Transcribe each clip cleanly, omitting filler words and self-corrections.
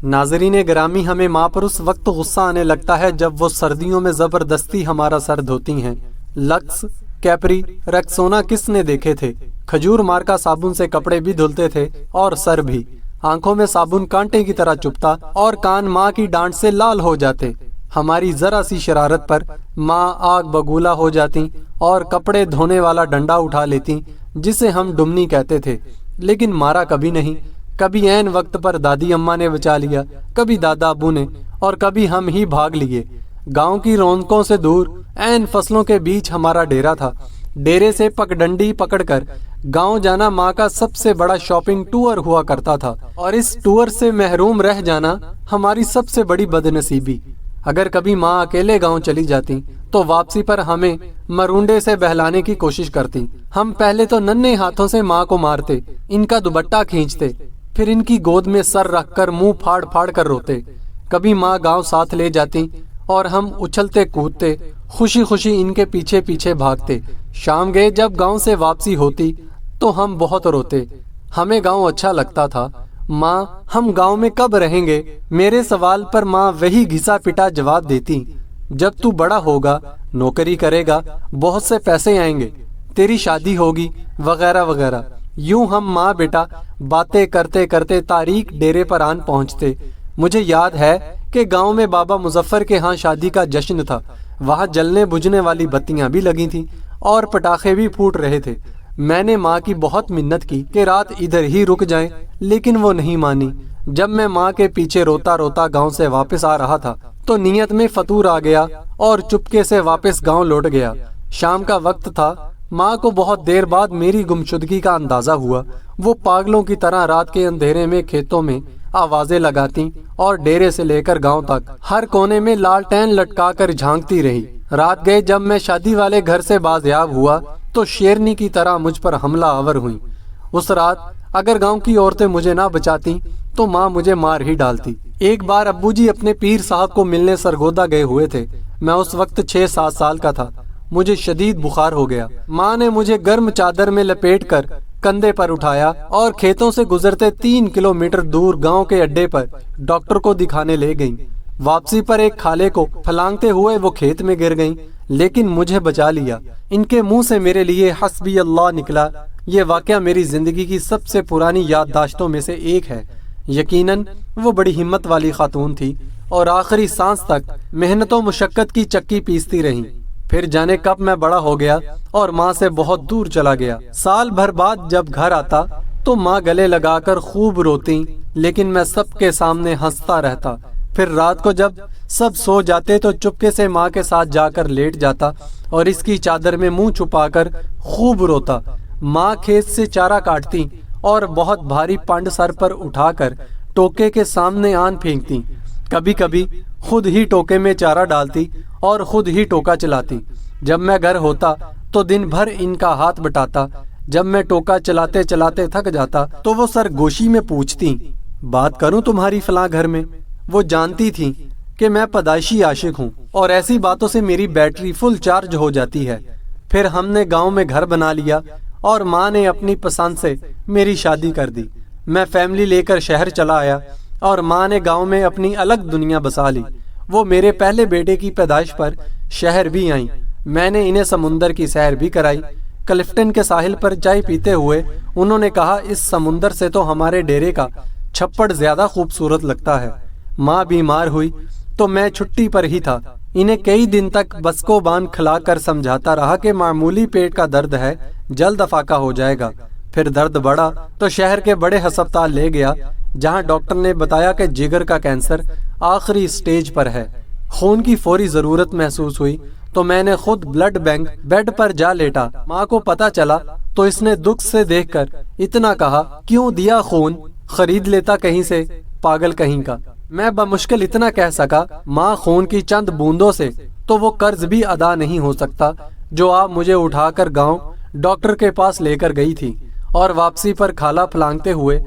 ناظرین گرامی، ہمیں ماں پر اس وقت غصہ آنے لگتا ہے جب وہ سردیوں میں زبردستی ہمارا سر دھوتی ہیں۔ لکس، کیپری، ریکسونا کس نے دیکھے تھے؟ کھجور مارکا صابن سے کپڑے بھی دھلتے تھے اور سر بھی۔ آنکھوں میں صابن کانٹے کی طرح چبھتا اور کان ماں کی ڈانٹ سے لال ہو جاتے۔ ہماری ذرا سی شرارت پر ماں آگ بگولا ہو جاتی اور کپڑے دھونے والا ڈنڈا اٹھا لیتی جسے ہم ڈمنی کہتے تھے، لیکن مارا کبھی نہیں۔ کبھی عین وقت پر دادی اماں نے بچا لیا، کبھی دادا ابو نے، اور کبھی ہم ہی بھاگ لیے۔ گاؤں کی رونقوں سے دور عین فصلوں کے بیچ ہمارا ڈیرا تھا۔ ڈیرے سے پگڈنڈی پکڑ کر گاؤں جانا ماں کا سب سے بڑا شاپنگ ٹور ہوا کرتا تھا، اور اس ٹور سے محروم رہ جانا ہماری سب سے بڑی بد نصیبی۔ اگر کبھی ماں اکیلے گاؤں چلی جاتی تو واپسی پر ہمیں مرونڈے سے بہلانے کی کوشش کرتی۔ ہم پہلے تو ننھے ہاتھوں سے ماں کو مارتے، ان کا دوپٹہ کھینچتے، پھر ان کی گود میں سر رکھ کر منہ پھاڑ پھاڑ کر روتے۔ کبھی ماں گاؤں ساتھ لے جاتی اور ہم اچھلتے کودتے خوشی خوشی ان کے پیچھے پیچھے بھاگتے۔ شام گئے جب گاؤں سے واپسی ہوتی تو ہم بہت روتے۔ ہمیں گاؤں اچھا لگتا تھا۔ ماں، ہم گاؤں میں کب رہیں گے؟ میرے سوال پر ماں وہی گھسا پٹا جواب دیتی، جب تو بڑا ہوگا، نوکری کرے گا، بہت سے پیسے آئیں گے، تیری شادی ہوگی، وغیرہ وغیرہ۔ یوں ہم ماں بیٹا باتیں کرتے کرتے تاریک ڈیرے پر آن پہنچتے۔ مجھے یاد ہے کہ گاؤں میں بابا مظفر کے ہاں شادی کا جشن تھا۔ وہاں جلنے بجھنے والی بتیاں بھی لگی تھیں اور پٹاخے بھی پھوٹ رہے تھے۔ میں نے ماں کی بہت منت کی کہ رات ادھر ہی رک جائیں، لیکن وہ نہیں مانی۔ جب میں ماں کے پیچھے روتا روتا گاؤں سے واپس آ رہا تھا تو نیت میں فطور آ گیا اور چپکے سے واپس گاؤں لوٹ گیا۔ شام کا وقت تھا۔ ماں کو بہت دیر بعد میری گمشدگی کا اندازہ ہوا۔ وہ پاگلوں کی طرح رات کے اندھیرے میں کھیتوں میں آوازیں لگاتی اور ڈیرے سے لے کر گاؤں تک ہر کونے میں لالٹین لٹکا کر جھانکتی رہی۔ رات گئے جب میں شادی والے گھر سے بازیاب ہوا تو شیرنی کی طرح مجھ پر حملہ آور ہوئیں۔ اس رات اگر گاؤں کی عورتیں مجھے نہ بچاتی تو ماں مجھے مار ہی ڈالتی۔ ایک بار ابو جی اپنے پیر صاحب کو ملنے سرگودا گئے ہوئے تھے۔ میں اس وقت 6-7 سال کا تھا۔ مجھے شدید بخار ہو گیا۔ ماں نے مجھے گرم چادر میں لپیٹ کر کندھے پر اٹھایا اور کھیتوں سے گزرتے 3 کلومیٹر دور گاؤں کے اڈے پر ڈاکٹر کو دکھانے لے گئیں۔ واپسی پر ایک کھالے کو پھلانگتے ہوئے وہ کھیت میں گر گئیں، لیکن مجھے بچا لیا۔ ان کے منہ سے میرے لیے حسبی اللہ نکلا۔ یہ واقعہ میری زندگی کی سب سے پرانی یادداشتوں میں سے ایک ہے۔ یقیناً وہ بڑی ہمت والی خاتون تھی اور آخری سانس تک محنت و مشقت کی چکی پیستی رہیں۔ پھر جانے کب میں بڑا ہو گیا اور ماں سے بہت دور چلا گیا۔ سال بھر بعد جب گھر آتا تو ماں گلے لگا کر خوب روتی، لیکن میں سب کے سامنے ہنستا رہتا۔ پھر رات کو جب سب سو جاتے تو چپکے سے ماں کے ساتھ جا کر لیٹ جاتا اور اس کی چادر میں منہ چھپا کر خوب روتا۔ ماں کھیت سے چارہ کاٹتی اور بہت بھاری پانڈ سر پر اٹھا کر ٹوکے کے سامنے آن پھینکتی۔ کبھی کبھی خود ہی ٹوکے میں چارہ ڈالتی اور خود ہی ٹوکا چلاتی۔ جب میں گھر ہوتا تو دن بھر ان کا ہاتھ بٹاتا۔ جب میں ٹوکا چلاتے چلاتے تھک جاتا تو وہ سرگوشی میں پوچھتی، بات کروں تمہاری فلاں گھر میں؟ وہ جانتی تھی کہ میں پیدائشی عاشق ہوں اور ایسی باتوں سے میری بیٹری فل چارج ہو جاتی ہے۔ پھر ہم نے گاؤں میں گھر بنا لیا اور ماں نے اپنی پسند سے میری شادی کر دی۔ میں فیملی لے کر شہر چلا آیا اور ماں نے گاؤں میں اپنی الگ دنیا بسا لی۔ وہ میرے پہلے بیٹے کی پیدائش پر شہر بھی آئیں۔ میں نے انہیں سمندر کی سیر بھی کرائی۔ کلفٹن کے ساحل پر چائے پیتے ہوئے انہوں نے کہا، اس سمندر سے تو ہمارے ڈیرے کا چھپڑ زیادہ خوبصورت لگتا ہے۔ ماں بیمار ہوئی تو میں چھٹی پر ہی تھا۔ انہیں کئی دن تک بس کو باندھ کھلا کر سمجھاتا رہا کہ معمولی پیٹ کا درد ہے، جلد افاقہ ہو جائے گا۔ پھر درد بڑھا تو شہر کے بڑے ہسپتال لے گیا، جہاں ڈاکٹر نے بتایا کہ جگر کا کینسر آخری سٹیج پر ہے۔ خون کی فوری ضرورت محسوس ہوئی تو میں نے خود بلڈ بینک بیڈ پر جا لیٹا۔ ماں کو پتا چلا تو اس نے دکھ سے دیکھ کر اتنا کہا، کیوں دیا خون؟ خرید لیتا کہیں سے، پاگل کہیں کا۔ میں بمشکل اتنا کہہ سکا، ماں خون کی چند بوندوں سے تو وہ قرض بھی ادا نہیں ہو سکتا جو آپ مجھے اٹھا کر گاؤں ڈاکٹر کے پاس لے کر گئی تھی اور واپسی پر کھالا پھلانگتے ہوئے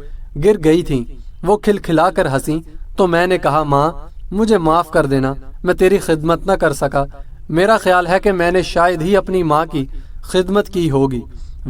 گر گئی تھی۔ وہ کھلکھلا کر ہنسی تو میں نے کہا، ماں مجھے معاف کر دینا، میں تیری خدمت نہ کر سکا۔ میرا خیال ہے کہ میں نے شاید ہی اپنی ماں کی خدمت کی ہوگی،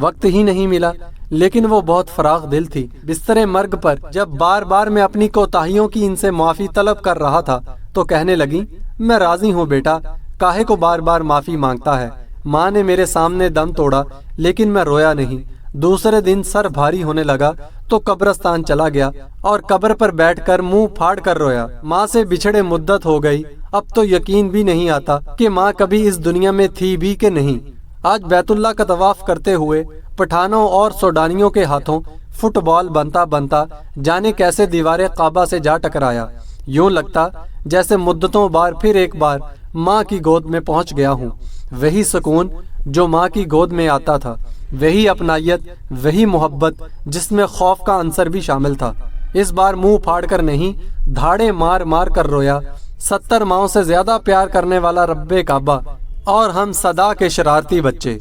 وقت ہی نہیں ملا۔ لیکن وہ بہت فراخ دل تھی۔ بستر مرگ پر جب بار بار میں اپنی کوتاہیوں کی ان سے معافی طلب کر رہا تھا تو کہنے لگی، میں راضی ہوں بیٹا، کاہے کو بار بار معافی مانگتا ہے۔ ماں نے میرے سامنے دم توڑا لیکن میں رویا نہیں۔ دوسرے دن سر بھاری ہونے لگا تو قبرستان چلا گیا اور قبر پر بیٹھ کر منہ پھاڑ کر رویا۔ ماں سے بچھڑے مدت ہو گئی، اب تو یقین بھی نہیں آتا کہ ماں کبھی اس دنیا میں تھی بھی کہ نہیں۔ آج بیت اللہ کا طواف کرتے ہوئے پٹھانوں اور سوڈانیوں کے ہاتھوں فٹ بال بنتا بنتا جانے کیسے دیوار کعبہ سے جا ٹکرایا۔ یوں لگتا جیسے مدتوں بار پھر ایک بار ماں کی گود میں پہنچ گیا ہوں۔ وہی سکون جو ماں کی گود میں آتا تھا، وہی اپنائیت، وہی محبت جس میں خوف کا عنصر بھی شامل تھا۔ اس بار منہ پھاڑ کر نہیں، دھاڑے مار مار کر رویا۔ 70 ماؤں سے زیادہ پیار کرنے والا رب کعبہ اور ہم صدا کے شرارتی بچے۔